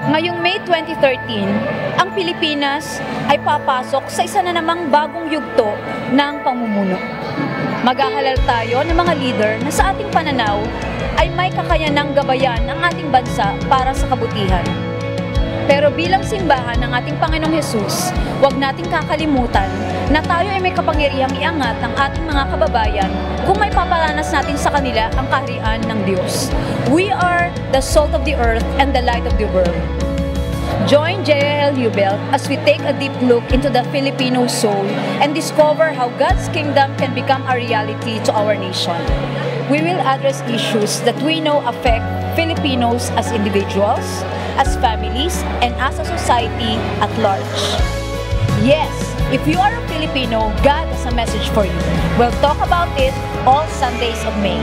Ngayong May 2013, ang Pilipinas ay papasok sa isa na namang bagong yugto ng pamumuno. Maghahalal tayo ng mga leader na sa ating pananaw ay may kakayanang gabayan ang ating bansa para sa kabutihan. Pero bilang simbahan ng ating Panginoong Hesus, huwag nating kakalimutan na tayo ay may kapangyarihang iangat ang ating mga kababayan kung may paparanas natin sa kanila ang kaharian ng Diyos. We are the salt of the earth and the light of the world. Join JL Ubelt as we take a deep look into the Filipino soul and discover how God's kingdom can become a reality to our nation. We will address issues that we know affect Filipinos as individuals, as families, and as a society at large. Yes, if you are a Filipino, God has a message for you. We'll talk about it all Sundays of May.